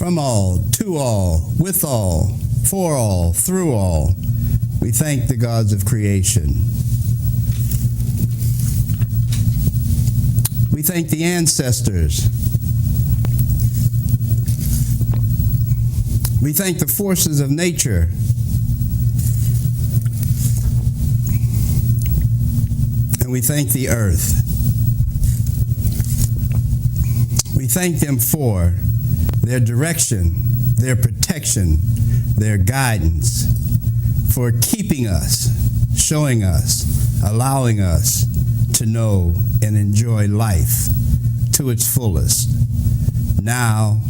from all, to all, with all, for all, through all. We thank the gods of creation. We thank the ancestors. We thank the forces of nature. And we thank the earth. We thank them for their direction, their protection, their guidance, for keeping us, showing us, allowing us to know and enjoy life to its fullest, now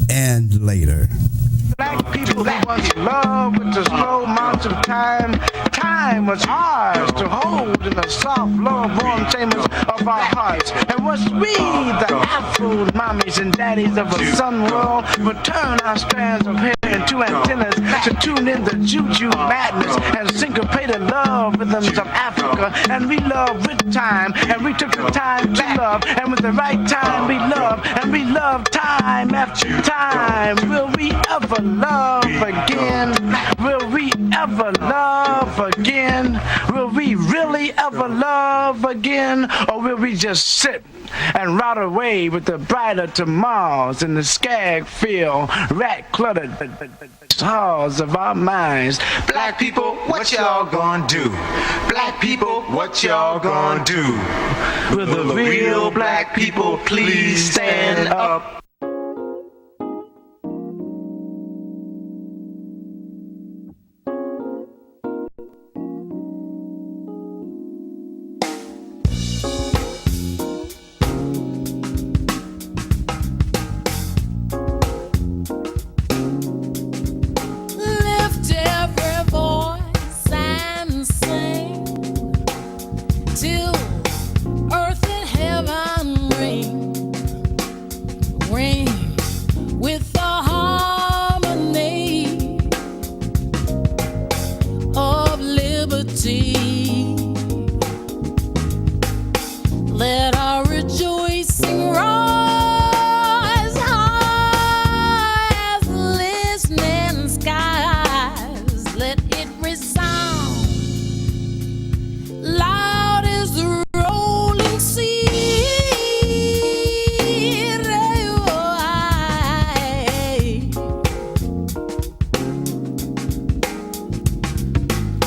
and later. Black people who once loved with the slow march of time. Time was ours to hold in the soft, lower-born chambers of our hearts. And once we, the Afro mommies and daddies of a sun world, would turn our strands of hair into antennas to tune in the juju madness and syncopated love rhythms of Africa. And we love with time, and we took the time to love, and with the right time we love, and we love time after time. Will we ever love again? Will we ever love again? Will we really ever love again? Or will we just sit and rot away with the brighter tomorrows in the skag field, rat-cluttered halls of our minds? Black people, what y'all gonna do? Black people, what y'all gonna do? Will the real black people please stand up? Let our rejoicing rise high as listening skies. Let it resound loud as the rolling sea.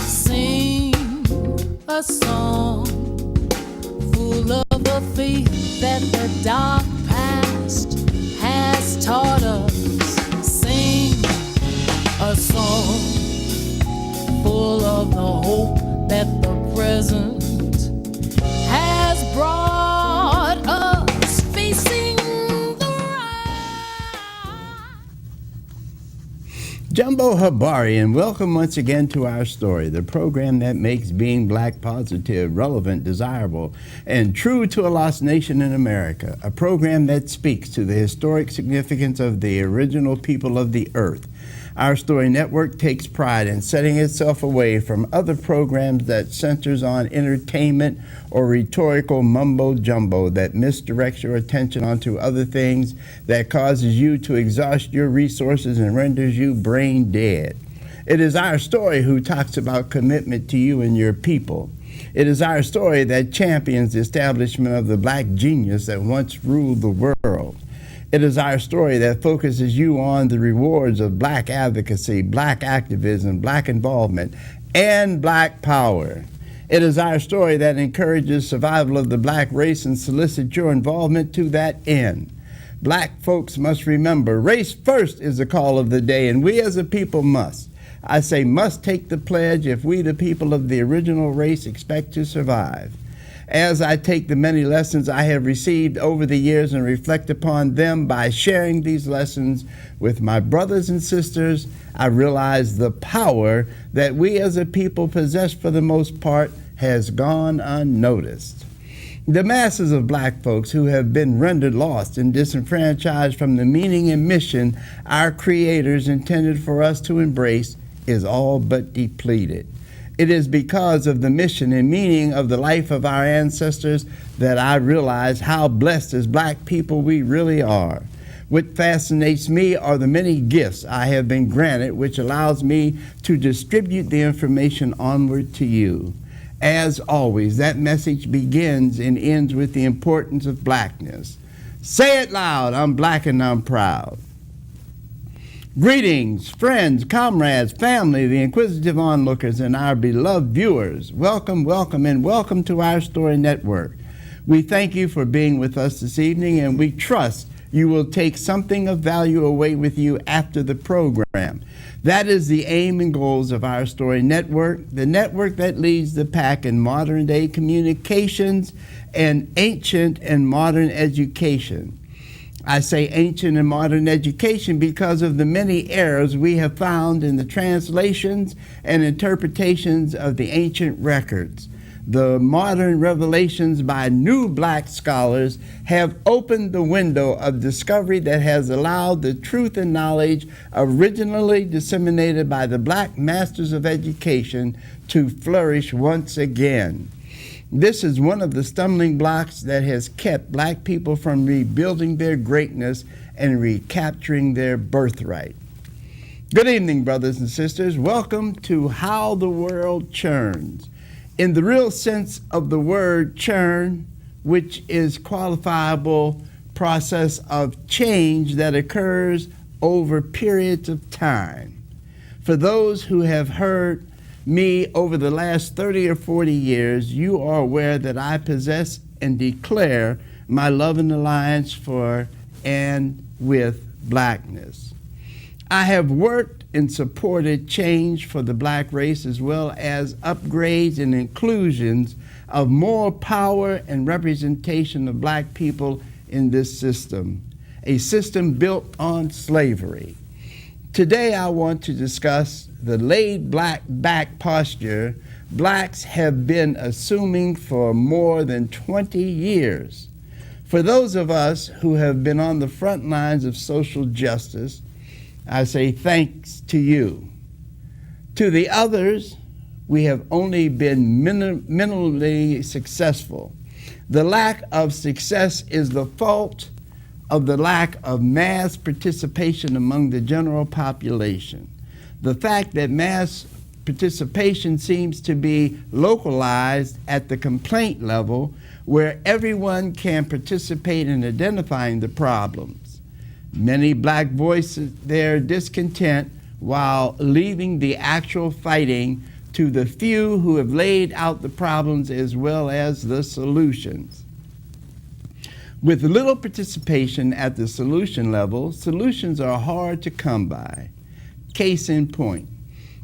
Sing a song full of the faith that the dark past has taught us. Sing a song full of the hope that the present has brought us, facing the right. Jumbo Habari, and welcome once again to our story, the program that makes being black positive, relevant, desirable, and true to a lost nation in America, a program that speaks to the historic significance of the original people of the earth. Our Story Network takes pride in setting itself away from other programs that centers on entertainment or rhetorical mumbo-jumbo that misdirects your attention onto other things, that causes you to exhaust your resources and renders you brain dead. It is Our Story who talks about commitment to you and your people. It is Our Story that champions the establishment of the black genius that once ruled the world. It is Our Story that focuses you on the rewards of black advocacy, black activism, black involvement, and black power. It is Our Story that encourages survival of the black race and solicits your involvement to that end. Black folks must remember, race first is the call of the day, and we as a people must. I say must take the pledge if we, the people of the original race, expect to survive. As I take the many lessons I have received over the years and reflect upon them by sharing these lessons with my brothers and sisters, I realize the power that we as a people possess for the most part has gone unnoticed. The masses of black folks who have been rendered lost and disenfranchised from the meaning and mission our creators intended for us to embrace is all but depleted. It is because of the mission and meaning of the life of our ancestors that I realize how blessed as black people we really are. What fascinates me are the many gifts I have been granted, which allows me to distribute the information onward to you. As always, that message begins and ends with the importance of blackness. Say it loud, I'm black and I'm proud. Greetings, friends, comrades, family, the inquisitive onlookers, and our beloved viewers. Welcome, welcome, and welcome to Our Story Network. We thank you for being with us this evening, and we trust you will take something of value away with you after the program. That is the aim and goals of Our Story Network, the network that leads the pack in modern-day communications and ancient and modern education. I say ancient and modern education because of the many errors we have found in the translations and interpretations of the ancient records. The modern revelations by new black scholars have opened the window of discovery that has allowed the truth and knowledge originally disseminated by the black masters of education to flourish once again. This is one of the stumbling blocks that has kept black people from rebuilding their greatness and recapturing their birthright. Good evening, brothers and sisters. Welcome to How the World Churns. In the real sense of the word churn, which is qualifiable process of change that occurs over periods of time. For those who have heard me over the last 30 or 40 years, you are aware that I possess and declare my love and alliance for and with blackness. I have worked and supported change for the black race, as well as upgrades and inclusions of more power and representation of black people in this system, a system built on slavery. Today I want to discuss the laid back posture blacks have been assuming for more than 20 years. For those of us who have been on the front lines of social justice, I say thanks to you. To the others, we have only been minimally successful. The lack of success is the fault of the lack of mass participation among the general population. The fact that mass participation seems to be localized at the complaint level, where everyone can participate in identifying the problems. Many black voices their discontent while leaving the actual fighting to the few who have laid out the problems as well as the solutions. With little participation at the solution level, solutions are hard to come by. Case in point,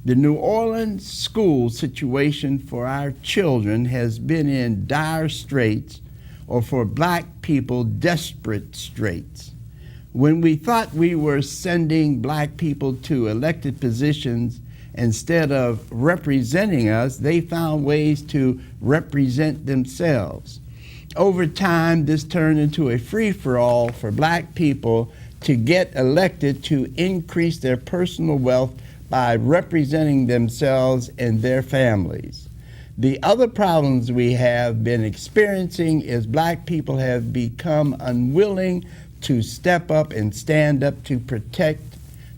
the New Orleans school situation for our children has been in dire straits, or for black people, desperate straits. When we thought we were sending black people to elected positions instead of representing us, they found ways to represent themselves. Over time, this turned into a free-for-all for black people to get elected to increase their personal wealth by representing themselves and their families. The other problems we have been experiencing is black people have become unwilling to step up and stand up to protect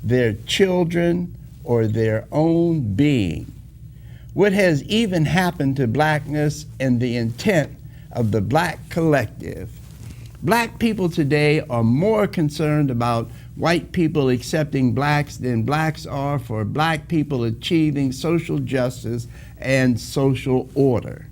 their children or their own being. What has even happened to blackness and the intent of the black collective? Black people today are more concerned about white people accepting blacks than blacks are for black people achieving social justice and social order,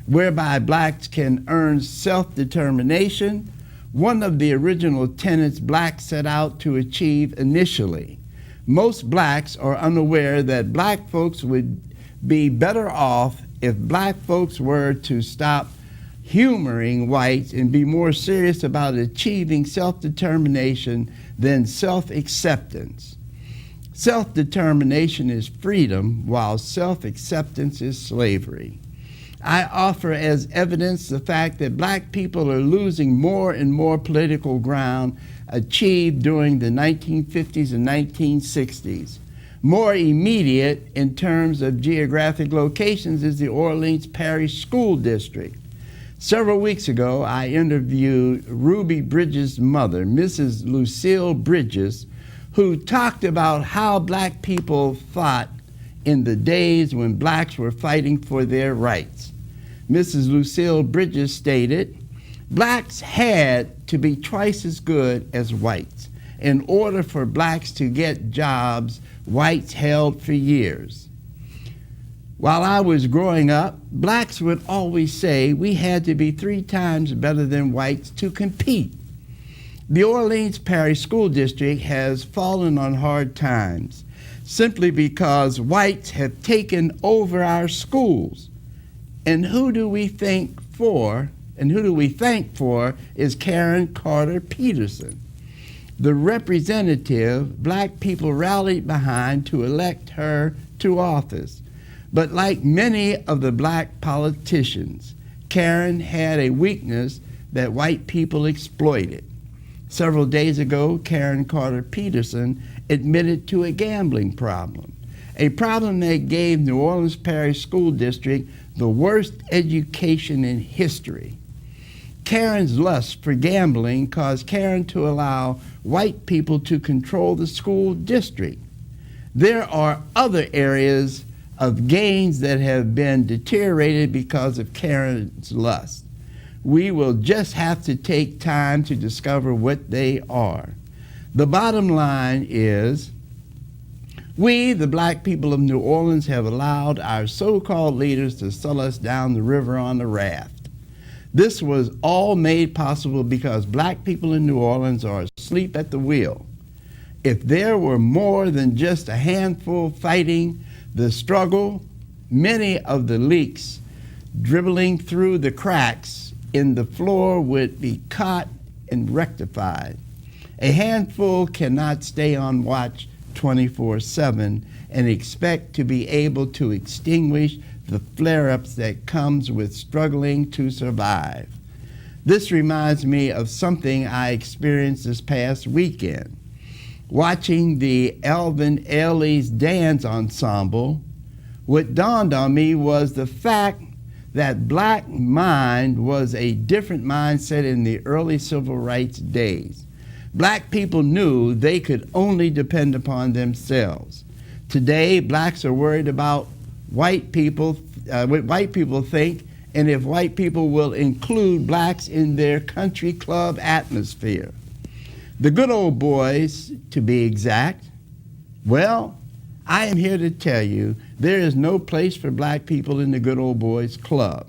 whereby blacks can earn self-determination, one of the original tenets blacks set out to achieve initially. Most blacks are unaware that black folks would be better off if black folks were to stop humoring whites and be more serious about achieving self-determination than self-acceptance. Self-determination is freedom, while self-acceptance is slavery. I offer as evidence the fact that black people are losing more and more political ground achieved during the 1950s and 1960s. More immediate in terms of geographic locations is the Orleans Parish School District. Several weeks ago, I interviewed Ruby Bridges' mother, Mrs. Lucille Bridges, who talked about how black people fought in the days when blacks were fighting for their rights. Mrs. Lucille Bridges stated, blacks had to be twice as good as whites in order for blacks to get jobs whites held for years. While I was growing up, blacks would always say we had to be 3 times better than whites to compete. The Orleans Parish School District has fallen on hard times simply because whites have taken over our schools. And who do we thank for is Karen Carter Peterson, the representative black people rallied behind to elect her to office. But like many of the black politicians, Karen had a weakness that white people exploited. Several days ago, Karen Carter Peterson admitted to a gambling problem, a problem that gave New Orleans Parish School District the worst education in history. Karen's lust for gambling caused Karen to allow white people to control the school district. There are other areas of gains that have been deteriorated because of Karen's lust. We will just have to take time to discover what they are. The bottom line is, we, the black people of New Orleans, have allowed our so-called leaders to sell us down the river on a raft. This was all made possible because black people in New Orleans are asleep at the wheel. If there were more than just a handful fighting the struggle, many of the leaks dribbling through the cracks in the floor would be caught and rectified. A handful cannot stay on watch 24/7 and expect to be able to extinguish the flare-ups that comes with struggling to survive. This reminds me of something I experienced this past weekend. Watching the Alvin Ailey's dance ensemble, what dawned on me was the fact that black mind was a different mindset in the early civil rights days. Black people knew they could only depend upon themselves. Today, blacks are worried about what white people think, and if white people will include blacks in their country club atmosphere. The good old boys, to be exact, well, I am here to tell you there is no place for black people in the good old boys club.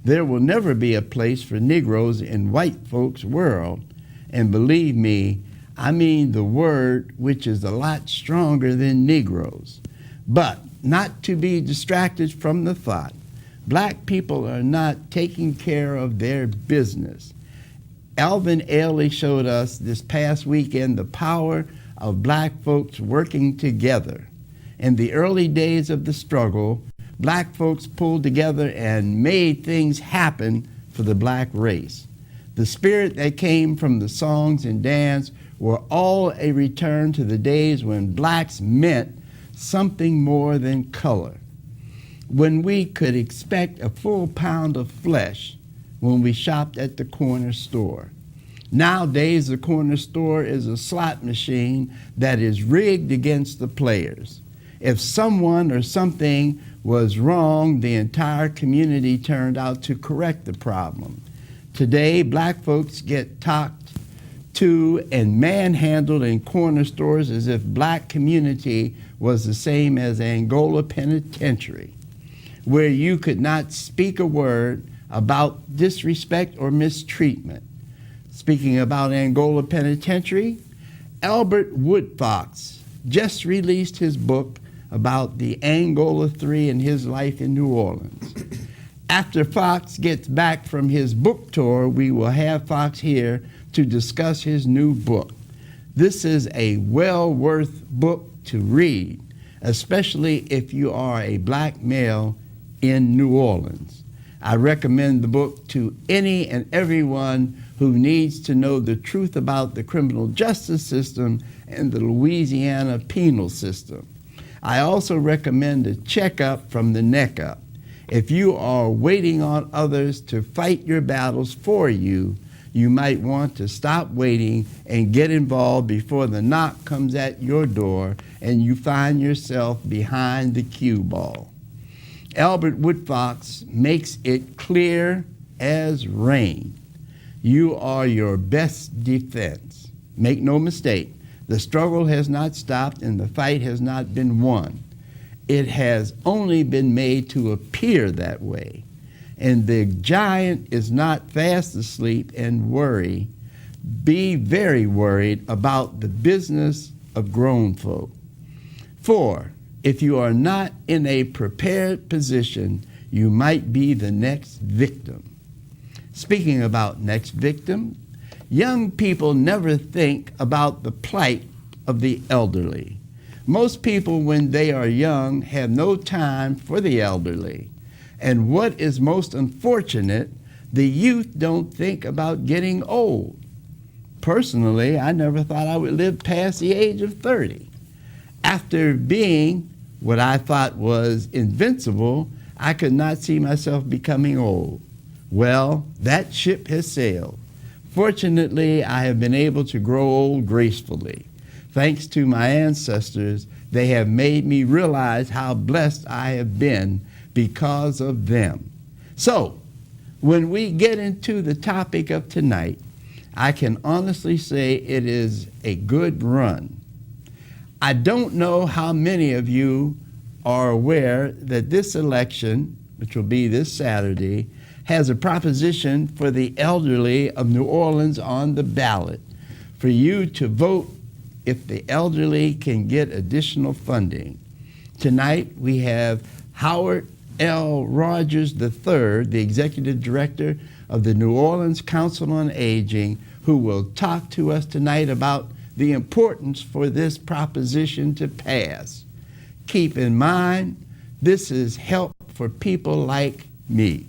There will never be a place for Negroes in white folks' world. And believe me, I mean the word which is a lot stronger than Negroes. But not to be distracted from the thought, black people are not taking care of their business. Alvin Ailey showed us this past weekend the power of black folks working together. In the early days of the struggle, black folks pulled together and made things happen for the black race. The spirit that came from the songs and dance were all a return to the days when blacks meant something more than color, when we could expect a full pound of flesh when we shopped at the corner store. Nowadays, the corner store is a slot machine that is rigged against the players. If someone or something was wrong, the entire community turned out to correct the problem. Today, black folks get talked to and manhandled in corner stores as if black community was the same as Angola Penitentiary, where you could not speak a word about disrespect or mistreatment. Speaking about Angola Penitentiary, Albert Woodfox just released his book about the Angola Three and his life in New Orleans. After Fox gets back from his book tour, we will have Fox here to discuss his new book. This is a well worth book to read, especially if you are a black male in New Orleans. I recommend the book to any and everyone who needs to know the truth about the criminal justice system and the Louisiana penal system. I also recommend a checkup from the neck up. If you are waiting on others to fight your battles for you, you might want to stop waiting and get involved before the knock comes at your door and you find yourself behind the cue ball. Albert Woodfox makes it clear as rain. You are your best defense. Make no mistake, the struggle has not stopped and the fight has not been won. It has only been made to appear that way. And the giant is not fast asleep and worry. Be very worried about the business of grown folk. For if you are not in a prepared position, you might be the next victim. Speaking about next victim, young people never think about the plight of the elderly. Most people, when they are young, have no time for the elderly. And what is most unfortunate, the youth don't think about getting old. Personally, I never thought I would live past the age of 30. After being what I thought was invincible, I could not see myself becoming old. Well, that ship has sailed. Fortunately, I have been able to grow old gracefully. Thanks to my ancestors, they have made me realize how blessed I have been because of them. So, when we get into the topic of tonight, I can honestly say it is a good run. I don't know how many of you are aware that this election, which will be this Saturday, has a proposition for the elderly of New Orleans on the ballot for you to vote if the elderly can get additional funding. Tonight we have Howard L. Rogers III, the Executive Director of the New Orleans Council on Aging, who will talk to us tonight about the importance for this proposition to pass. Keep in mind, this is help for people like me.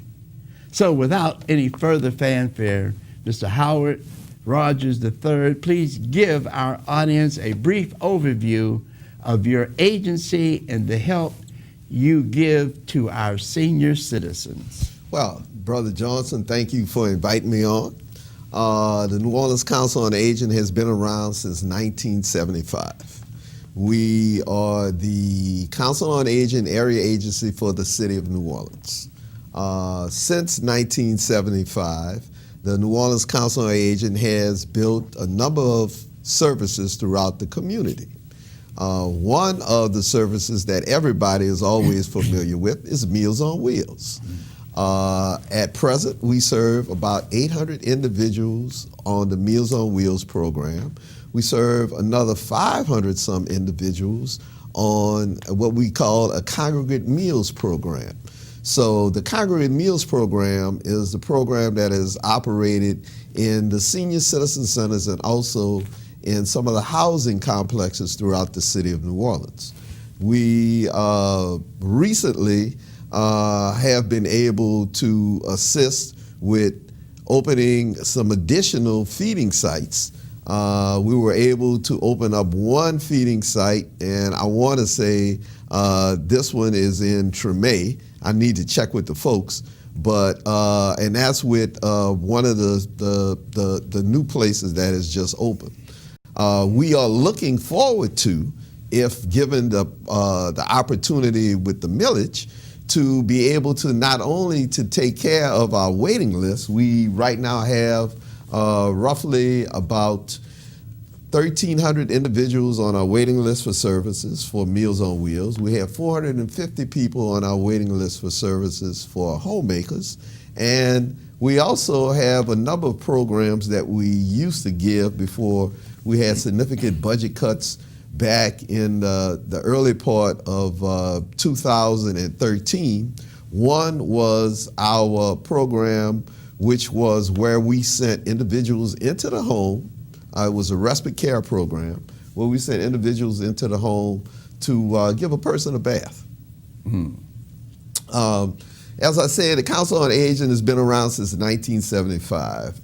So without any further fanfare, Mr. Howard Rogers III, please give our audience a brief overview of your agency and the help you give to our senior citizens. Well, Brother Johnson, thank you for inviting me on. The New Orleans Council on Aging has been around since 1975. We are the Council on Aging area agency for the city of New Orleans. Since 1975, the New Orleans Council on Aging has built a number of services throughout the community. One of the services that everybody is always familiar with is Meals on Wheels. At present, we serve about 800 individuals on the Meals on Wheels program. We serve another 500 some individuals on what we call a congregate meals program. So the congregate meals program is the program that is operated in the senior citizen centers and also in some of the housing complexes throughout the city of New Orleans. We recently have been able to assist with opening some additional feeding sites. We were able to open up one feeding site, and I want to say this one is in Tremé. I need to check with the folks, but and that's with one of the new places that is just open. We are looking forward to, if given the opportunity with the millage, to be able to not only to take care of our waiting list. We right now have roughly about 1,300 individuals on our waiting list for services for Meals on Wheels. We have 450 people on our waiting list for services for homemakers. And we also have a number of programs that we used to give before we had significant budget cuts back in the early part of 2013. One was our program, which was where we sent individuals into the home. It was a respite care program where we sent individuals into the home to give a person a bath. As I said, the Council on Aging has been around since 1975.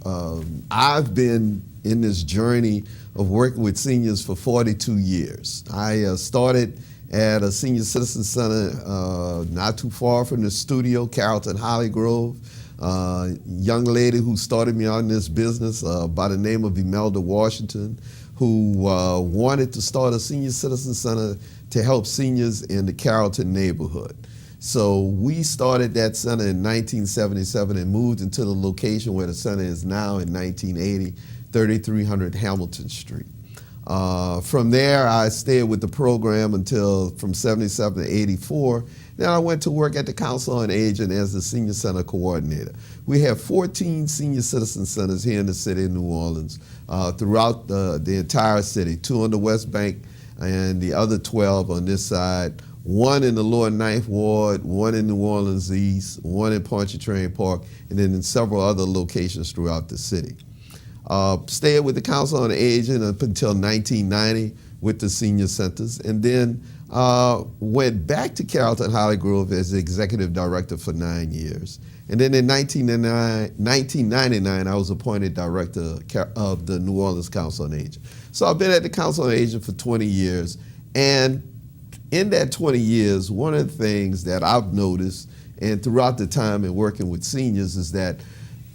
I've been in this journey of working with seniors for 42 years. I started at a senior citizen center not too far from the studio, Carrollton Holly Grove. Young lady who started me on this business by the name of Imelda Washington, who wanted to start a senior citizen center to help seniors in the Carrollton neighborhood. So we started that center in 1977 and moved into the location where the center is now in 1980, 3300 Hamilton Street. From there, I stayed with the program until from 77 to 84. Then I went to work at the Council on Aging as the Senior Center Coordinator. We have 14 senior citizen centers here in the city of New Orleans throughout the entire city, 2 on the West Bank and the other 12 on this side, 1 in the Lower Ninth Ward, 1 in New Orleans East, 1 in Pontchartrain Park, and then in several other locations throughout the city. Stayed with the Council on Aging up until 1990 with the senior centers, and then went back to Carrollton Holly Grove as the executive director for 9 years. And then in 1999, I was appointed director of the New Orleans Council on Aging. So I've been at the Council on Aging for 20 years, and in that 20 years, one of the things that I've noticed, and throughout the time in working with seniors, is that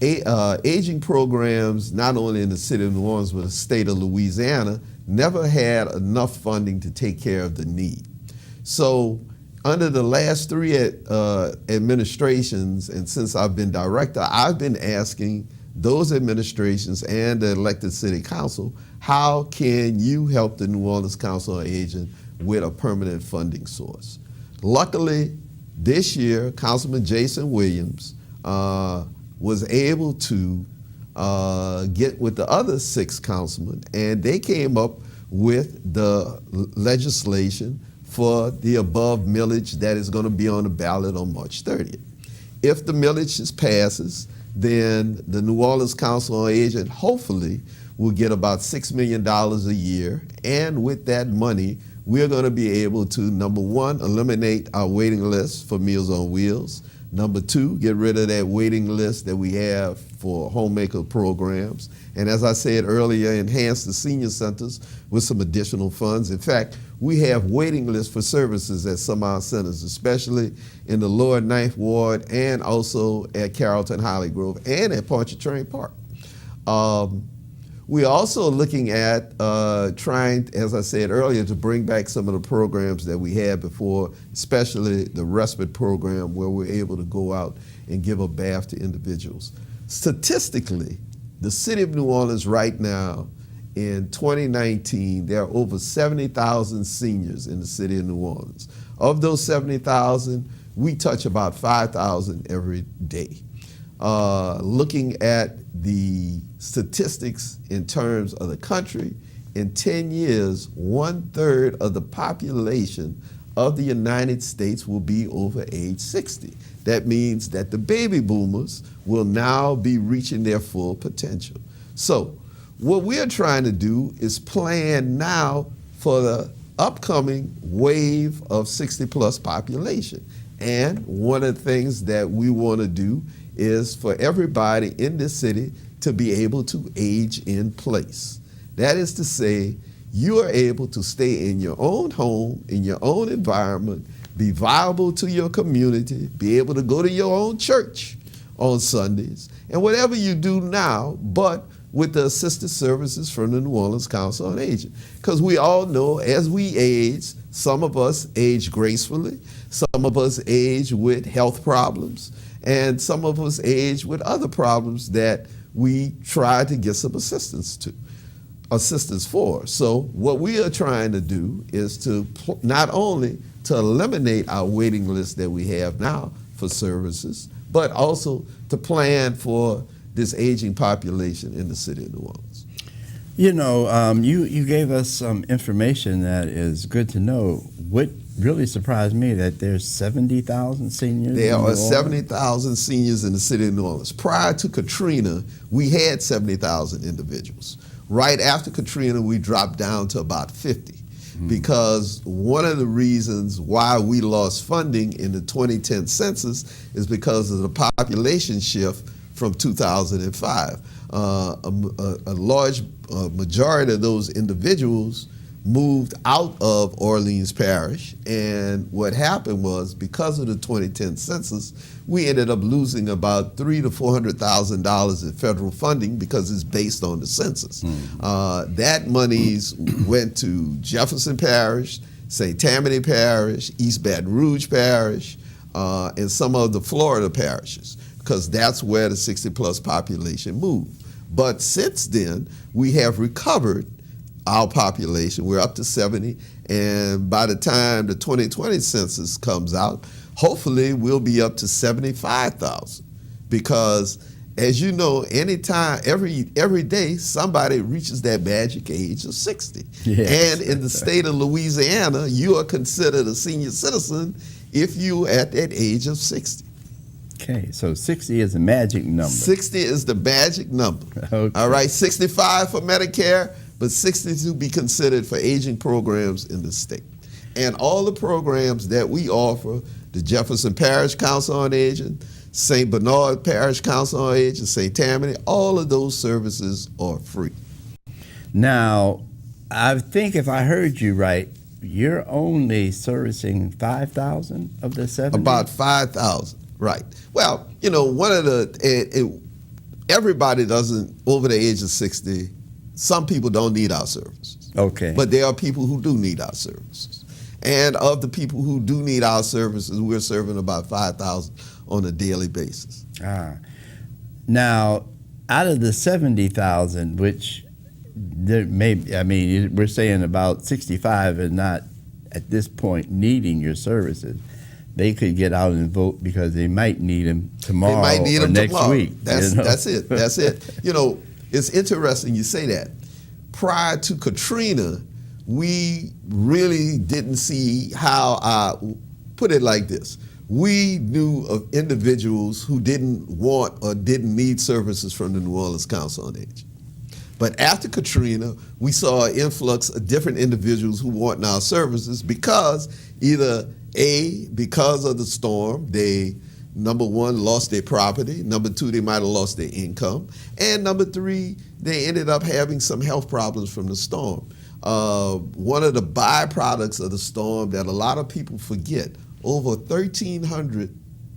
aging programs, not only in the city of New Orleans, but the state of Louisiana, never had enough funding to take care of the need. So under the last 3 administrations, and since I've been director, I've been asking those administrations and the elected city council, how can you help the New Orleans Council on Aging with a permanent funding source? Luckily, this year, Councilman Jason Williams was able to get with the other 6 councilmen, and they came up with the legislation for the above millage that is going to be on the ballot on March 30th. If the millage passes, then the New Orleans Council on Aging hopefully will get about $6 million a year, and with that money, we're going to be able to, number 1, eliminate our waiting list for Meals on Wheels. Number 2, get rid of that waiting list that we have for homemaker programs. And as I said earlier, enhance the senior centers with some additional funds. In fact, we have waiting lists for services at some of our centers, especially in the Lower Ninth Ward and also at Carrollton Holly Grove and at Pontchartrain Park. We're also looking at trying, as I said earlier, to bring back some of the programs that we had before, especially the respite program where we're able to go out and give a bath to individuals. Statistically, the city of New Orleans right now, in 2019, there are over 70,000 seniors in the city of New Orleans. Of those 70,000, we touch about 5,000 every day. Looking at the statistics in terms of the country, in 10 years, 1/3 of the population of the United States will be over age 60. That means that the baby boomers will now be reaching their full potential. So what we're trying to do is plan now for the upcoming wave of 60-plus population. And one of the things that we want to do is for everybody in this city to be able to age in place. That is to say, you are able to stay in your own home, in your own environment, be viable to your community, be able to go to your own church on Sundays, and whatever you do now, but with the assisted services from the New Orleans Council on Aging. Because we all know as we age, some of us age gracefully, some of us age with health problems, and some of us age with other problems that we try to get some assistance for. So what we are trying to do is to not only to eliminate our waiting list that we have now for services, but also to plan for this aging population in the city of New Orleans. You know, you gave us some information that is good to know. What really surprised me that there's 70,000 seniors. There are 70,000 seniors in the city of New Orleans. Prior to Katrina, we had 70,000 individuals. Right after Katrina, we dropped down to about 50. Because one of the reasons why we lost funding in the 2010 census is because of the population shift from 2005. A large majority of those individuals moved out of Orleans Parish. And what happened was, because of the 2010 census, we ended up losing about $300,000 to $400,000 in federal funding because it's based on the census. That monies went to Jefferson Parish, St. Tammany Parish, East Baton Rouge Parish, and some of the Florida parishes, because that's where the 60-plus population moved. But since then, we have recovered our population. We're up to 70, and by the time the 2020 census comes out, hopefully we'll be up to 75,000. Because, as you know, anytime, every day, somebody reaches that magic age of 60. Yes. And in the state of Louisiana, you are considered a senior citizen if you're at that age of 60. Okay, so 60 is a magic number. 60 is the magic number. Okay. All right, 65 for Medicare, but 60 to be considered for aging programs in the state. And all the programs that we offer, the Jefferson Parish Council on Aging, St. Bernard Parish Council on Aging, St. Tammany, all of those services are free. Now, I think if I heard you right, you're only servicing 5,000 of the 70? About 5,000, right. Well, you know, one of the, everybody doesn't, over the age of 60, some people don't need our services. Okay. But there are people who do need our services. And of the people who do need our services, we're serving about 5,000 on a daily basis. Now, out of the 70,000, which there may, I mean, we're saying about 65 is not at this point needing your services. They could get out and vote because they might need them tomorrow They might need or them next tomorrow. week. That's, you know? that's it. That's it. You know, it's interesting you say that. Prior to Katrina, we really didn't see how, put it like this, we knew of individuals who didn't want or didn't need services from the New Orleans Council on Aging. But after Katrina, we saw an influx of different individuals who want our services because either A, because of the storm, they, number one, lost their property. Number two, they might have lost their income. And number three, they ended up having some health problems from the storm. One of the byproducts of the storm that a lot of people forget, over 1,300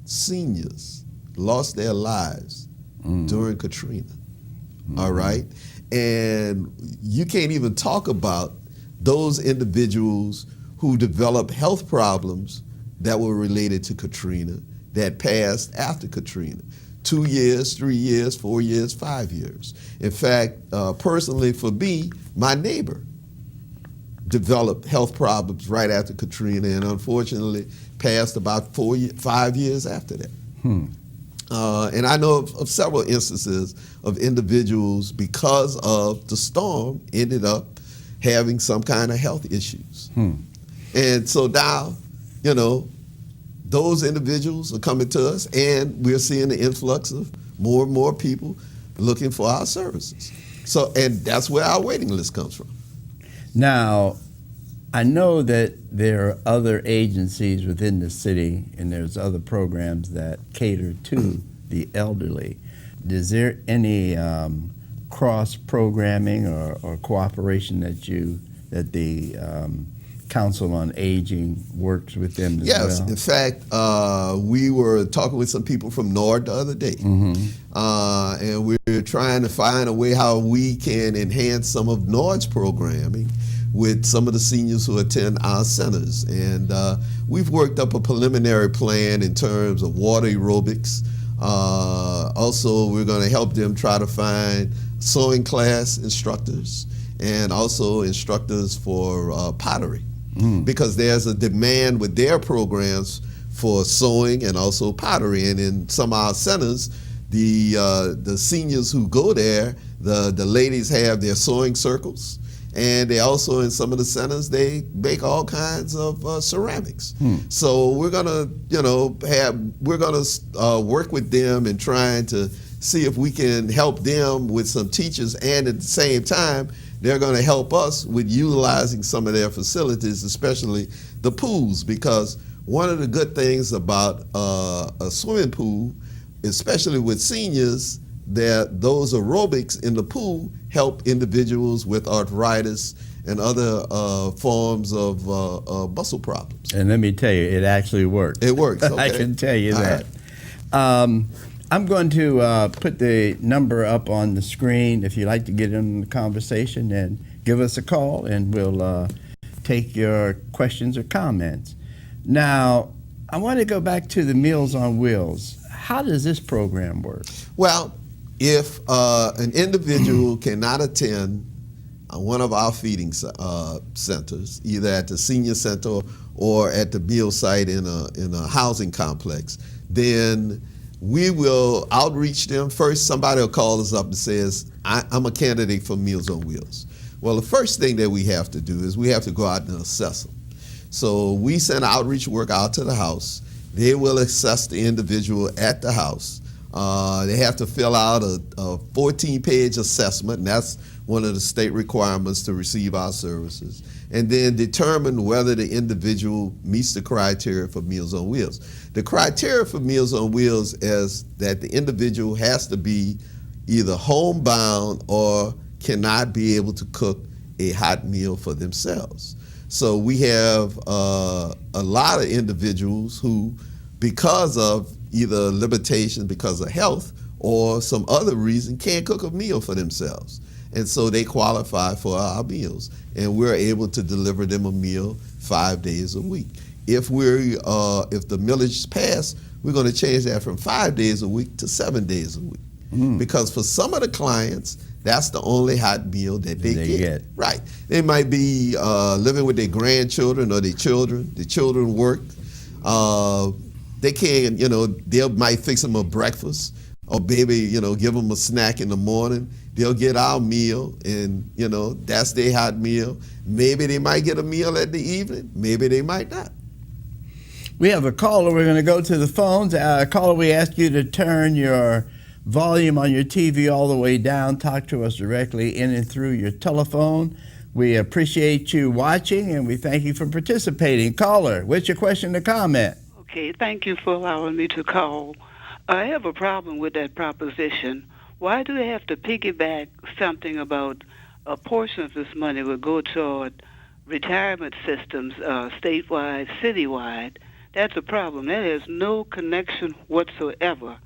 seniors lost their lives during Katrina. All right? And you can't even talk about those individuals who developed health problems that were related to Katrina that passed after Katrina. 2 years, 3 years, 4 years, 5 years. In fact, personally for me, my neighbor developed health problems right after Katrina and unfortunately passed about 5 years after that. And I know of several instances of individuals, because of the storm, ended up having some kind of health issues. And so now, you know, those individuals are coming to us, and we're seeing the influx of more and more people looking for our services. So, and that's where our waiting list comes from. Now, I know that there are other agencies within the city, and there's other programs that cater to the elderly. Is there any cross-programming or cooperation that the Council on Aging works with them as well? Yes, in fact, we were talking with some people from NORD the other day, and we're trying to find a way how we can enhance some of NORD's programming with some of the seniors who attend our centers. And we've worked up a preliminary plan in terms of water aerobics. Also, we're going to help them try to find sewing class instructors and also instructors for pottery. Because there's a demand with their programs for sewing and also pottery. And in some of our centers, the seniors who go there, the ladies have their sewing circles, and they also, in some of the centers, they make all kinds of ceramics. So we're gonna, you know, work with them and trying to see if we can help them with some teachers, and at the same time, they're going to help us with utilizing some of their facilities, especially the pools, because one of the good things about a swimming pool, especially with seniors, that those aerobics in the pool help individuals with arthritis and other forms of muscle problems. And let me tell you, it actually works. It works. Okay. I can tell you All that. right. I'm going to put the number up on the screen. If you'd like to get in the conversation, then give us a call, and we'll take your questions or comments. Now, I want to go back to the Meals on Wheels. How does this program work? Well, if an individual cannot attend one of our feeding centers, either at the senior center or at the meal site in a housing complex, then we will outreach them. First, somebody will call us up and says, I'm a candidate for Meals on Wheels. Well, the first thing that we have to do is we have to go out and assess them. So we send outreach work out to the house. They will assess the individual at the house. They have to fill out a 14-page assessment, and that's one of the state requirements to receive our services, and then determine whether the individual meets the criteria for Meals on Wheels. The criteria for Meals on Wheels is that the individual has to be either homebound or cannot be able to cook a hot meal for themselves. So we have a lot of individuals who, because of either limitation because of health or some other reason, can't cook a meal for themselves. And so they qualify for our meals, and we're able to deliver them a meal 5 days a week. If the millage is passed, we're going to change that from 5 days a week to 7 days a week. Because for some of the clients, that's the only hot meal that they get. Right. They might be living with their grandchildren or their children. The children work. They can, they might fix them a breakfast, or maybe, give them a snack in the morning. They'll get our meal, and, that's their hot meal. Maybe they might get a meal at the evening. Maybe they might not. We have a caller. We're going to go to the phones. Caller, we ask you to turn your volume on your TV all the way down. Talk to us directly in and through your telephone. We appreciate you watching, and we thank you for participating. Caller, what's your question or comment? Okay, thank you for allowing me to call. I have a problem with that proposition. Why do they have to piggyback something about a portion of this money will go toward retirement systems, statewide, citywide? That's a problem. That has no connection whatsoever.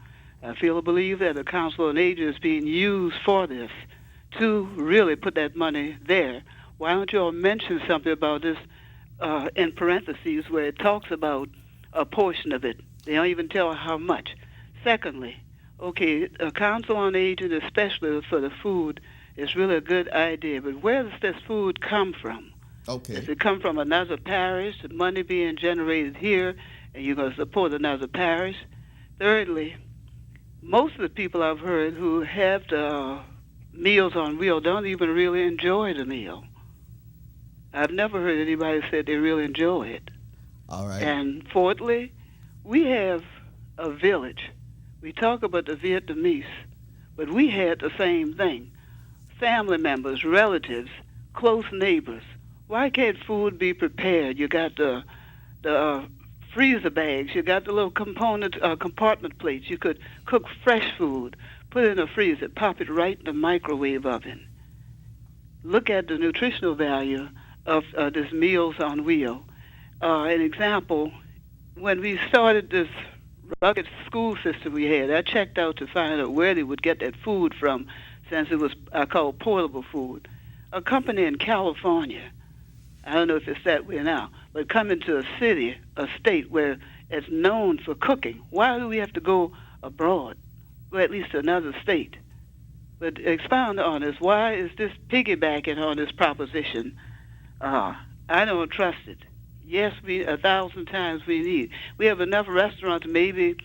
I feel or believe that the Council on Aging is being used for this to really put that money there. Why don't you all mention something about this in parentheses where it talks about a portion of it? They don't even tell how much. Secondly, okay, a Council on Aging, especially for the food, is really a good idea, but where does this food come from? Okay. Does it come from another parish, the money being generated here, and you're going to support another parish? Thirdly, most of the people I've heard who have the Meals on Wheels don't even really enjoy the meal. I've never heard anybody say they really enjoy it. All right. And fourthly, we have a village. We talk about the Vietnamese, but we had the same thing. Family members, relatives, close neighbors. Why can't food be prepared? You got the freezer bags. You got the little compartment plates. You could cook fresh food, put it in a freezer, pop it right in the microwave oven. Look at the nutritional value of this Meals on Wheels. An example, when we started this rugged school system we had, I checked out to find out where they would get that food from, since it was called portable food. A company in California, I don't know if it's that way now, but coming to a city, a state where it's known for cooking. Why do we have to go abroad, or at least another state? But expound on this. Why is this piggybacking on this proposition? I don't trust it. Yes, 1,000 times we need. We have enough restaurants. Maybe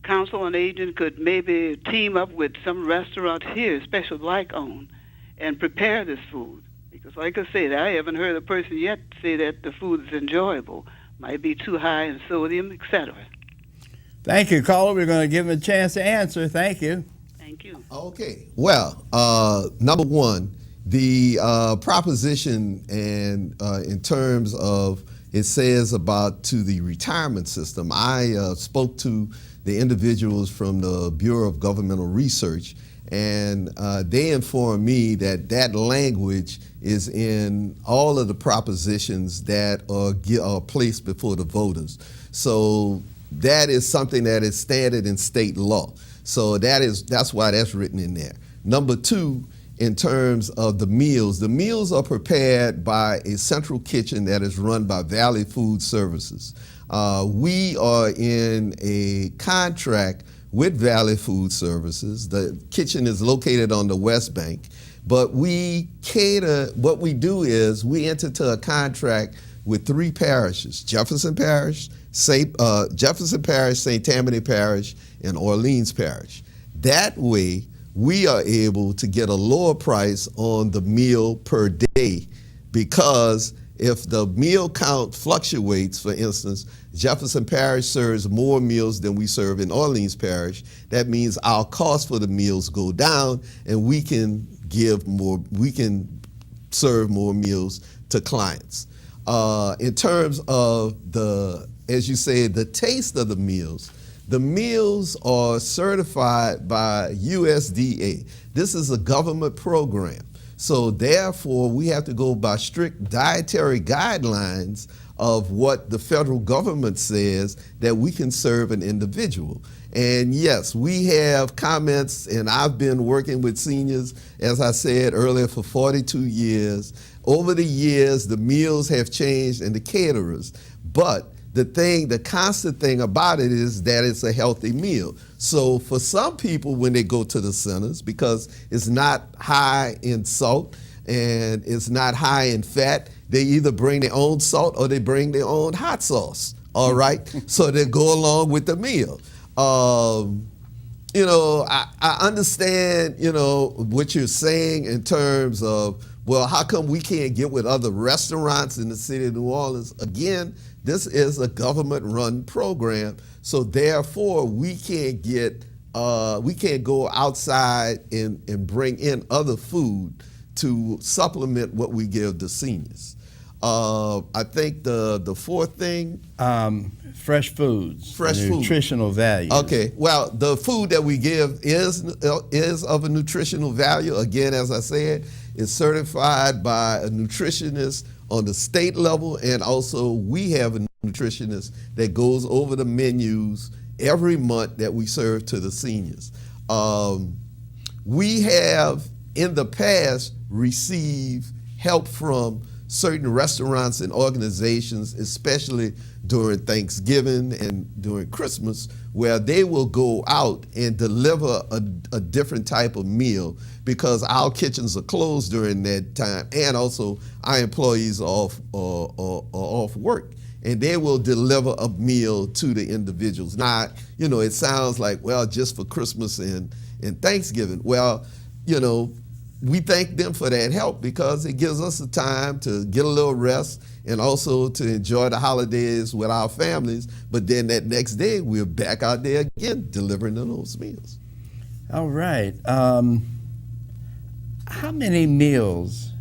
Council on Aging could maybe team up with some restaurant here, especially black-owned, and prepare this food. Because like I said, I haven't heard a person yet say that the food is enjoyable. Might be too high in sodium, etc. Thank you, caller. We're going to give him a chance to answer. Thank you. Thank you. Okay. Well, number one, the proposition and in terms of it says about to the retirement system. I spoke to the individuals from the Bureau of Governmental Research, and they informed me that that language is in all of the propositions that are placed before the voters. So that is something that is standard in state law. So that's why that's written in there. Number two, in terms of the meals are prepared by a central kitchen that is run by Valley Food Services. We are in a contract with Valley Food Services. The kitchen is located on the West Bank, but we cater, what we do is we enter into a contract with 3 parishes: Jefferson Parish, St. Tammany Parish, and Orleans Parish. That way, we are able to get a lower price on the meal per day, because if the meal count fluctuates, for instance, Jefferson Parish serves more meals than we serve in Orleans Parish, that means our cost for the meals go down, and we can serve more meals to clients. In terms of as you say, the taste of the meals are certified by USDA. This is a government program. So therefore, we have to go by strict dietary guidelines of what the federal government says that we can serve an individual. And yes, we have comments, and I've been working with seniors, as I said earlier, for 42 years. Over the years, the meals have changed and the caterers, but the constant thing about it is that it's a healthy meal. So for some people, when they go to the centers, because it's not high in salt and it's not high in fat, they either bring their own salt or they bring their own hot sauce, all right? So they go along with the meal. I understand, what you're saying in terms of, well, how come we can't get with other restaurants in the city of New Orleans? Again, this is a government-run program, so therefore we can't go outside and bring in other food to supplement what we give the seniors. I think the fourth thing, fresh foods, nutritional nutritional value. Okay, well, the food that we give is of a nutritional value. Again, as I said, it's certified by a nutritionist on the state level, and also we have a nutritionist that goes over the menus every month that we serve to the seniors. We have in the past received help from certain restaurants and organizations, especially during Thanksgiving and during Christmas, where they will go out and deliver a different type of meal, because our kitchens are closed during that time, and also our employees are off work, and they will deliver a meal to the individuals. Now, it sounds like, well, just for Christmas and Thanksgiving. Well, we thank them for that help, because it gives us the time to get a little rest and also to enjoy the holidays with our families. But then that next day, we're back out there again delivering those meals. All right. How many meals,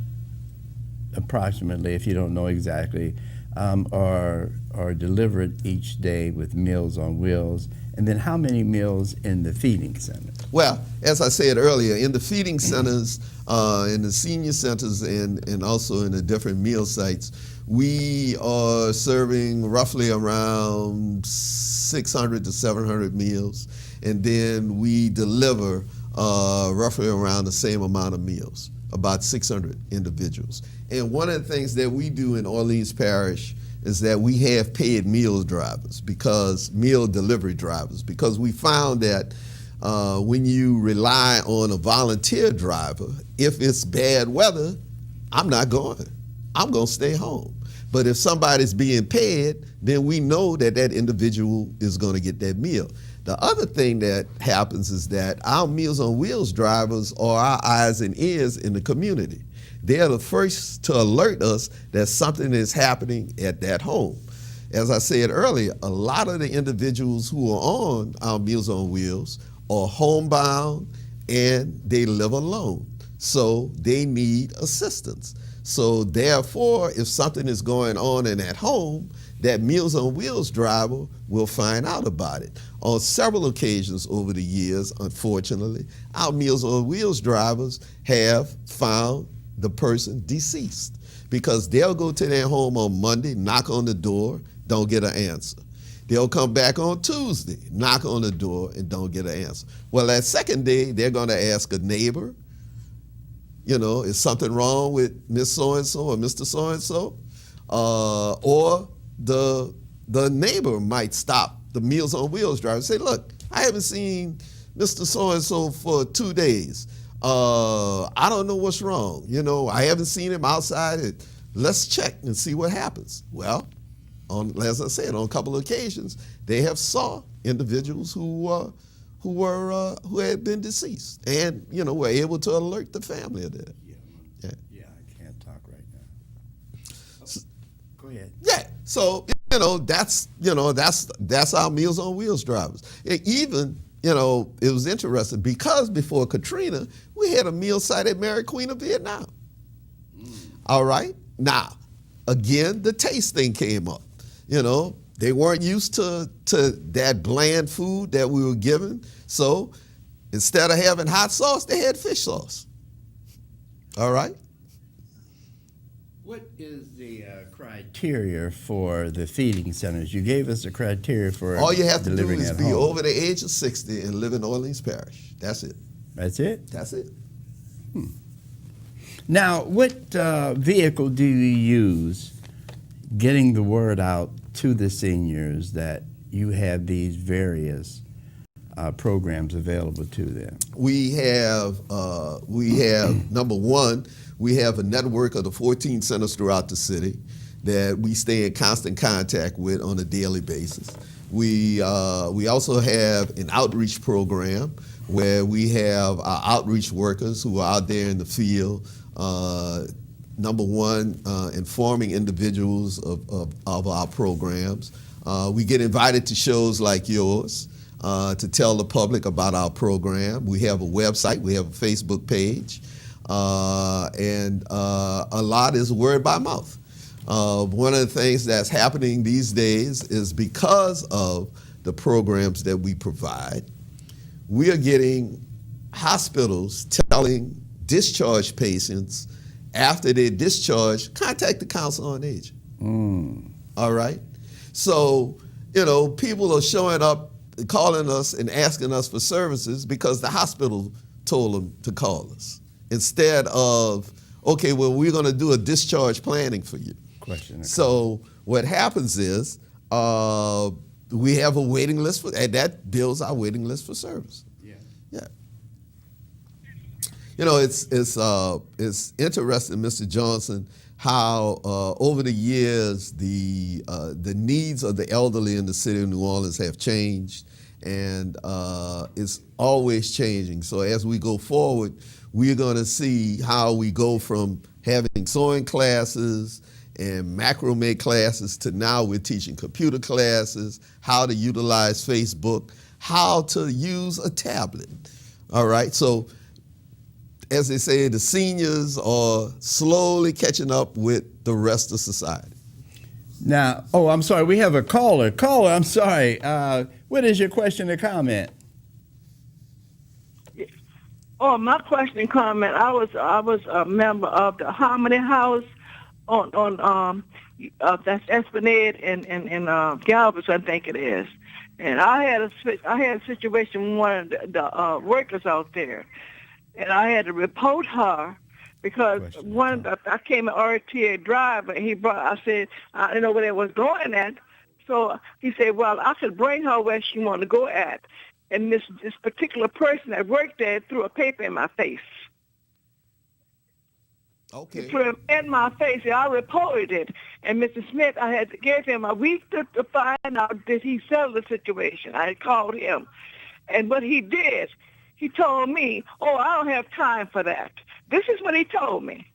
approximately, if you don't know exactly, are delivered each day with Meals on Wheels? And then how many meals in the feeding center? Well, as I said earlier, in the feeding centers, in the senior centers, and also in the different meal sites, we are serving roughly around 600 to 700 meals, and then we deliver roughly around the same amount of meals, about 600 individuals. And one of the things that we do in Orleans Parish is that we have paid meal drivers, meal delivery drivers, because we found that when you rely on a volunteer driver, if it's bad weather, I'm not going. I'm going to stay home. But if somebody's being paid, then we know that that individual is going to get that meal. The other thing that happens is that our Meals on Wheels drivers are our eyes and ears in the community. They're the first to alert us that something is happening at that home. As I said earlier, a lot of the individuals who are on our Meals on Wheels are homebound and they live alone. so they need assistance. So therefore, if something is going on in at home, that Meals on Wheels driver will find out about it. On several occasions over the years, unfortunately, our Meals on Wheels drivers have found the person deceased because they'll go to their home on Monday, knock on the door, don't get an answer. They'll come back on Tuesday, knock on the door, and don't get an answer. Well, that second day, they're going to ask a neighbor, you know, is something wrong with Miss So-and-so or Mr. So-and-so? Or the neighbor might stop the Meals on Wheels driver and say, look, I haven't seen Mr. So-and-so for 2 days. I don't know what's wrong. You know, I haven't seen him outside. Let's check and see what happens. Well, as I said, on a couple of occasions, they have saw individuals who had been deceased, and were able to alert the family of that. Yeah, I can't talk right now. Go ahead. Yeah, so that's our Meals on Wheels drivers. And even it was interesting because before Katrina, we had a meal site at Mary Queen of Vietnam. All right, now again, the taste thing came up. They weren't used to that bland food that we were given. So instead of having hot sauce, they had fish sauce. All right. What is the criteria for the feeding centers? You gave us a criteria for all you have to do delivering is at be home. over the age of 60 and live in Orleans Parish. That's it. That's it? That's it. Now, what vehicle do you use getting the word out to the seniors that you have these various programs available to them? We have number one, we have a network of the 14 centers throughout the city that we stay in constant contact with on a daily basis. We also have an outreach program where we have our outreach workers who are out there in the field. Number one, informing individuals of our programs. We get invited to shows like yours to tell the public about our program. We have a website, we have a Facebook page, and a lot is word by mouth. One of the things that's happening these days is because of the programs that we provide, we are getting hospitals telling discharged patients after they're discharged, contact the Council on Aging. All right? So, people are showing up, calling us and asking us for services because the hospital told them to call us. Instead of, okay, well, we're going to do a discharge planning for you. So what happens is we have a waiting list, and that builds our waiting list for service. Yeah. It's interesting, Mr. Johnson, how over the years the needs of the elderly in the city of New Orleans have changed, and it's always changing. So as we go forward, we're going to see how we go from having sewing classes and macrame classes to now we're teaching computer classes, how to utilize Facebook, how to use a tablet. All right, so as they say, the seniors are slowly catching up with the rest of society. Now, I'm sorry, we have a caller. Caller, I'm sorry. What is your question or comment? Oh, my question and comment. I was a member of the Harmony House on that's Esplanade and Galvez, I think it is. And I had a situation with one of the workers out there, and I had to report her because I came an RTA driver, and I said I didn't know where they was going at, so he said, well, I could bring her where she wanted to go at, and this particular person that worked there threw a paper in my face. Okay. He put it in my face, and I reported it. And Mr. Smith, I had to give him a week to find out did he settle the situation. I had called him. And what he did, he told me, I don't have time for that. This is what he told me.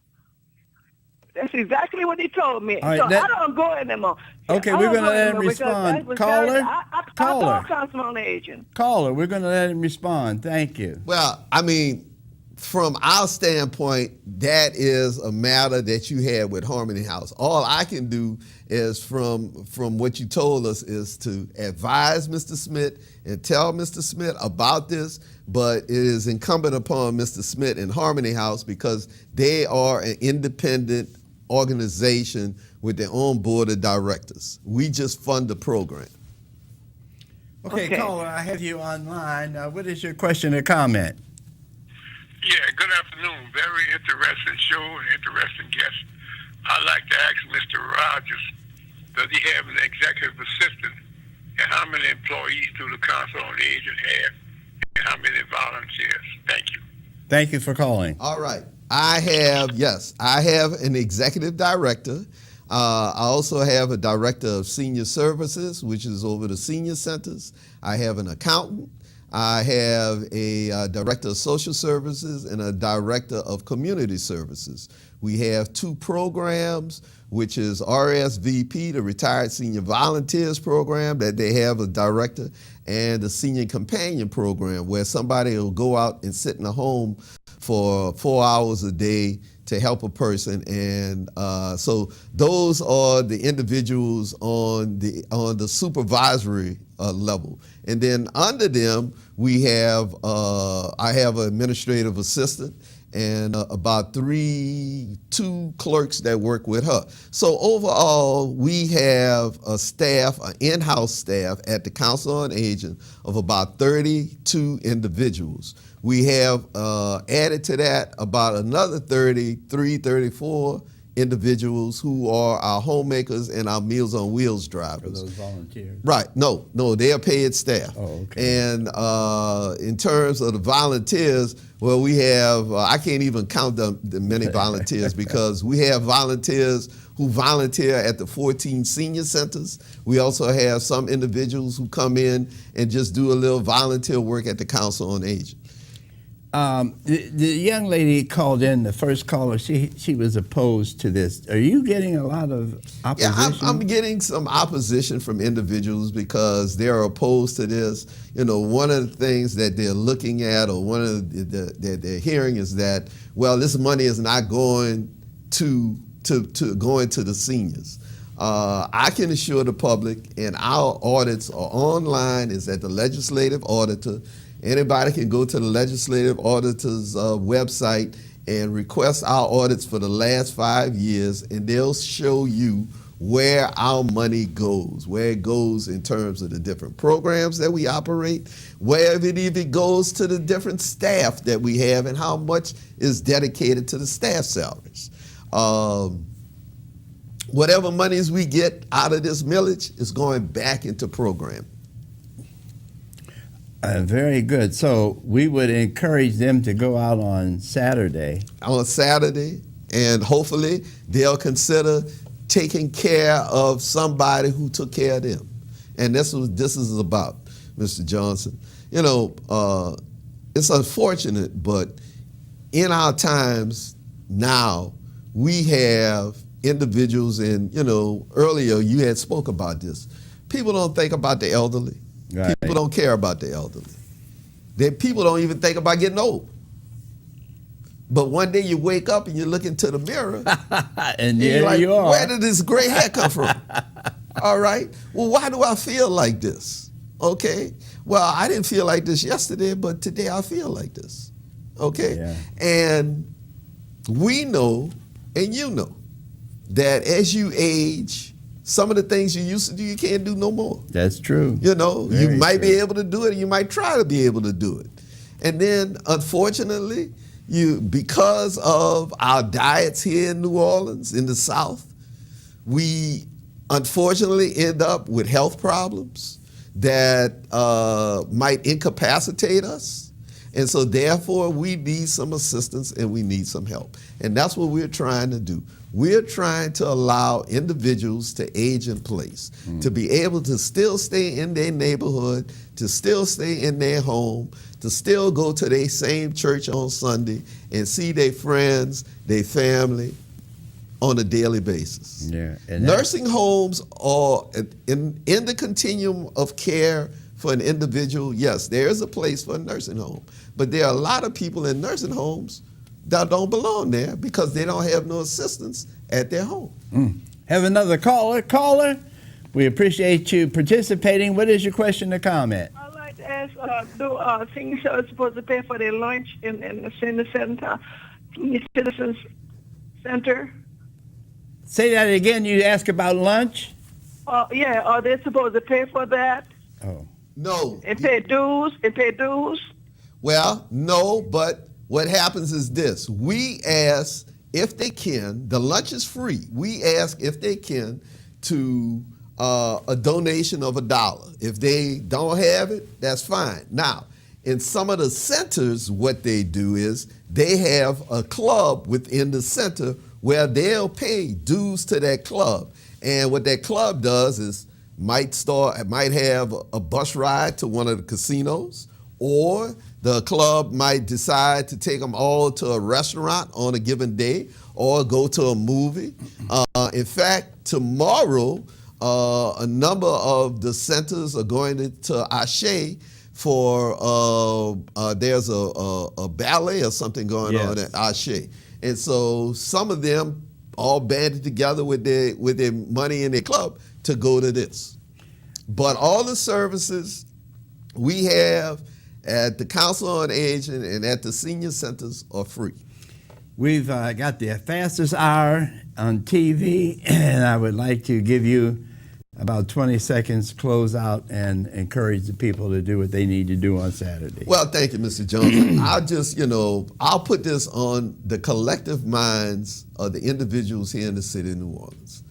That's exactly what he told me. Right, so I don't go anymore. Okay, we're going to let him respond. Caller? I Caller? call Council on Aging. Caller, we're going to let him respond. Thank you. Well, I mean, from our standpoint, that is a matter that you had with Harmony House. All I can do is from what you told us is to advise Mr. Smith and tell Mr. Smith about this, but it is incumbent upon Mr. Smith and Harmony House because they are an independent organization with their own board of directors. We just fund the program. Okay, Okay. caller, I have you online. What is your question or comment? Yeah, good afternoon. Very interesting show and interesting guest. I'd like to ask Mr. Rogers, does he have an executive assistant, and how many employees do the Council on Aging have, and how many volunteers? Thank you. Thank you for calling. All right. I have an executive director. I also have a director of senior services, which is over the senior centers. I have an accountant. I have a director of social services and a director of community services. We have 2 programs, which is RSVP, the Retired Senior Volunteers Program, that they have a director, and the Senior Companion Program, where somebody will go out and sit in a home for 4 hours a day to help a person. And so those are the individuals on the supervisory level. And then under them, we have, I have an administrative assistant and about 2 clerks that work with her. So overall, we have a staff, an in-house staff at the Council on Aging of about 32 individuals. We have added to that about another 33, 34 individuals who are our homemakers and our Meals on Wheels drivers. For those volunteers. Right. No, they are paid staff. Oh, okay. And in terms of the volunteers, well, we have, I can't even count the many volunteers because we have volunteers who volunteer at the 14 senior centers. We also have some individuals who come in and just do a little volunteer work at the Council on Aging. The young lady called in, the first caller, she was opposed to this. Are you getting a lot of opposition? Yeah, I'm getting some opposition from individuals because they're opposed to this. You know, one of the things that they're looking at or one of that they're hearing is that, well, this money is not going to the seniors. I can assure the public, and our audits are online, is at the Legislative Auditor. Anybody can go to the Legislative Auditor's website and request our audits for the last 5 years, and they'll show you where our money goes, where it goes in terms of the different programs that we operate, where it even goes to the different staff that we have and how much is dedicated to the staff salaries. Whatever monies we get out of this millage is going back into programming. Very good. So we would encourage them to go out on Saturday. On Saturday, and hopefully they'll consider taking care of somebody who took care of them. And that's what this is about, Mr. Johnson. You know, it's unfortunate, but in our times now, we have individuals, and, you know, earlier you had spoke about this. People don't think about the elderly. Right. People don't care about the elderly. People don't even think about getting old. But one day you wake up and you look into the mirror and you're like, you are. where did this gray hair come from? All right. Well, why do I feel like this? Okay. Well, I didn't feel like this yesterday, but today I feel like this. Okay. Yeah. And we know, and you know, that as you age, some of the things you used to do, you can't do no more. That's true. You know, Very you might true. be able to do it, you might try to be able to do it. And then, unfortunately, because of our diets here in New Orleans, in the South, we unfortunately end up with health problems that might incapacitate us. And so therefore, we need some assistance and we need some help. And that's what we're trying to do. We're trying to allow individuals to age in place, to be able to still stay in their neighborhood, to still stay in their home, to still go to their same church on Sunday and see their friends, their family on a daily basis. Yeah. And Nursing homes are in the continuum of care for an individual, yes, there is a place for a nursing home. But there are a lot of people in nursing homes that don't belong there because they don't have no assistance at their home. Have another caller. Caller, we appreciate you participating. What is your question or comment? I'd like to ask, do senior citizens supposed to pay for their lunch in the senior citizens center? Say that again. You ask about lunch? Yeah, are they supposed to pay for that? Oh. No. And pay dues? Well, no, but what happens is this. We ask if they can, the lunch is free. We ask if they can to a donation of $1. If they don't have it, that's fine. Now, in some of the centers, what they do is they have a club within the center where they'll pay dues to that club. And what that club does is might have a bus ride to one of the casinos, or the club might decide to take them all to a restaurant on a given day or go to a movie. In fact, tomorrow, a number of the centers are going to Ashe for, there's a ballet or something going on at Ashe. And so some of them all banded together with their money in their club to go to this. But all the services we have at the Council on Aging and at the senior centers are free. We've got the fastest hour on TV, and I would like to give you about 20 seconds to close out and encourage the people to do what they need to do on Saturday. Well, thank you, Mr. Johnson. I'll just, I'll put this on the collective minds of the individuals here in the city of New Orleans.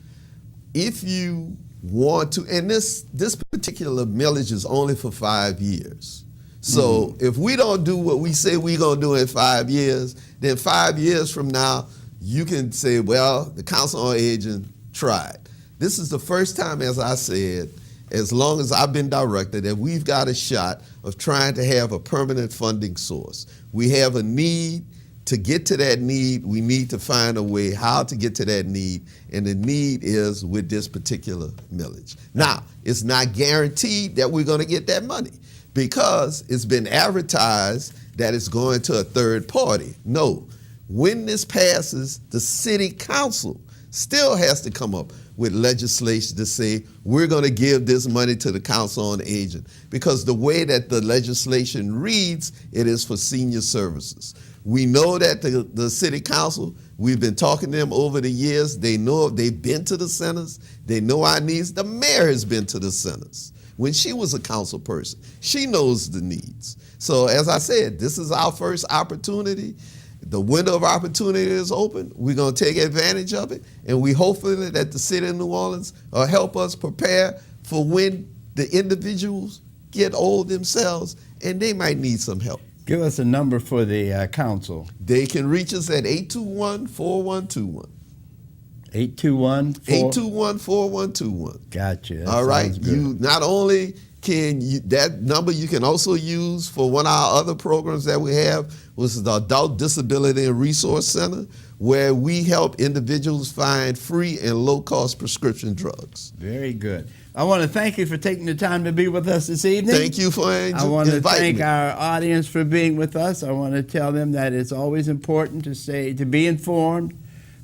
If you want to, and this particular millage is only for 5 years. So if we don't do what we say we're going to do in 5 years, then 5 years from now, you can say, well, the Council on Aging tried. This is the first time, as I said, as long as I've been director, that we've got a shot of trying to have a permanent funding source. We have a need. To get to that need, we need to find a way how to get to that need, and the need is with this particular millage. Now, it's not guaranteed that we're going to get that money because it's been advertised that it's going to a third party. No, when this passes, the city council still has to come up with legislation to say we're going to give this money to the Council on Aging, because the way that the legislation reads, it is for senior services. We know that the city council, we've been talking to them over the years. They know, they've been to the centers. They know our needs. The mayor has been to the centers. When she was a council person, she knows the needs. So as I said, this is our first opportunity. The window of opportunity is open. We're going to take advantage of it, and we hopefully that the city of New Orleans will help us prepare for when the individuals get old themselves and they might need some help. Give us a number for the council. They can reach us at 821-4121. 821-4121. Gotcha. All right. You not only can that number you can also use for one of our other programs that we have, which is the Adult Disability and Resource Center, where we help individuals find free and low-cost prescription drugs. Very good. I want to thank you for taking the time to be with us this evening. Thank you for inviting me. I want to thank our audience for being with us. I want to tell them that it's always important to be informed.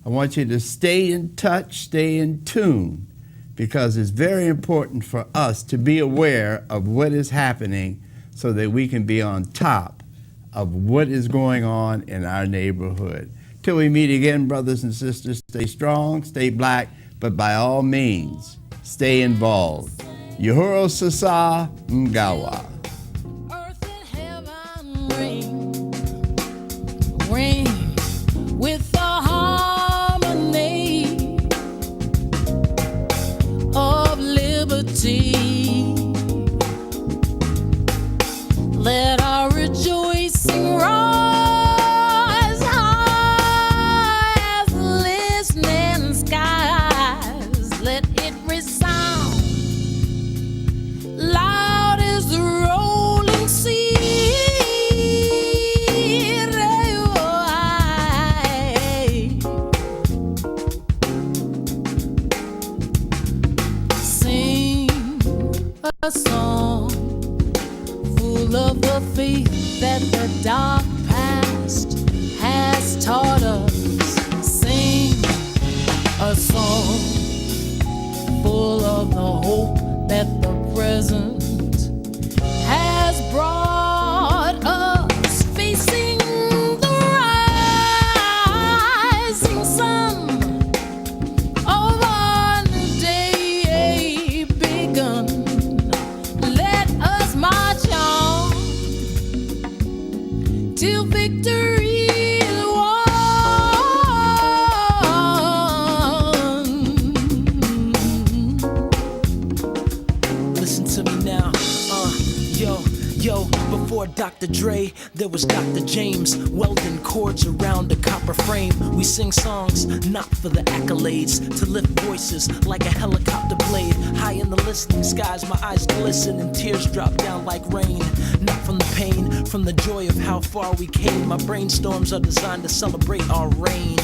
I want you to stay in touch, stay in tune, because it's very important for us to be aware of what is happening so that we can be on top of what is going on in our neighborhood. Till we meet again, brothers and sisters, stay strong, stay black, but by all means, stay involved. Uhuru Sasa Mgawa. Earth and heaven ring with the harmony of liberty. Let our rejoicing rise high as listening skies. Let it resound loud as the rolling sea. full of the faith that the dark past has taught us. Sing a song full of the hope that the present has brought us, facing the rising sun of our new day begun. Let us march on till victory is won. Listen to me now, yo, before Dr. Dre, there was Dr. James, welding cords around a copper frame. We sing songs, not for the accolades, to lift voices like a helicopter blade. High in the listening skies, my eyes glisten and tears drop down like rain. Not from the pain, from the joy of how far we came. My brainstorms are designed to celebrate our reign.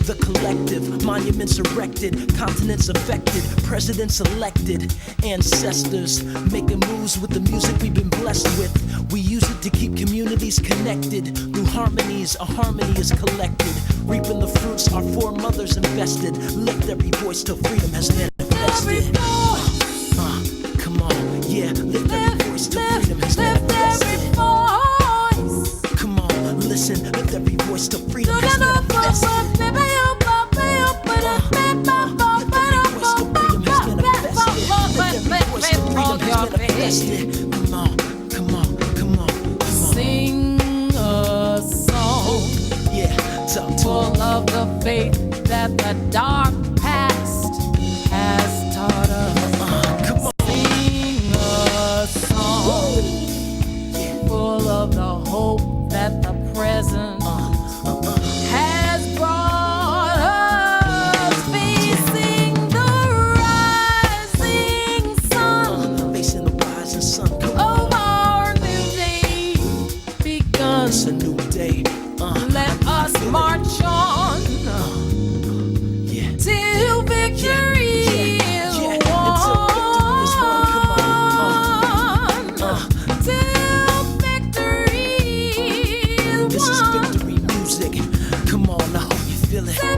The collective, monuments erected, continents affected, presidents elected, ancestors making moves with the music we've been blessed with. We use it to keep communities connected. Through harmonies, a harmony is collected. Reaping the fruits our foremothers invested. Lift every voice till freedom has manifested. Come on, yeah, lift every voice till freedom has manifested. Come on, listen, lift every voice till freedom has manifested. Come on, come on, come on, come on. Sing a song, yeah, full of the faith that the dark past has taught us. Come on. Sing a song, full of the hope that the present has brought us. Facing the rising sun, facing the rising sun of our new day begun. It's a new day. Let us march on till victory is won. Till victory is won. This is victory music. Come on, I hope you feel it. Yeah.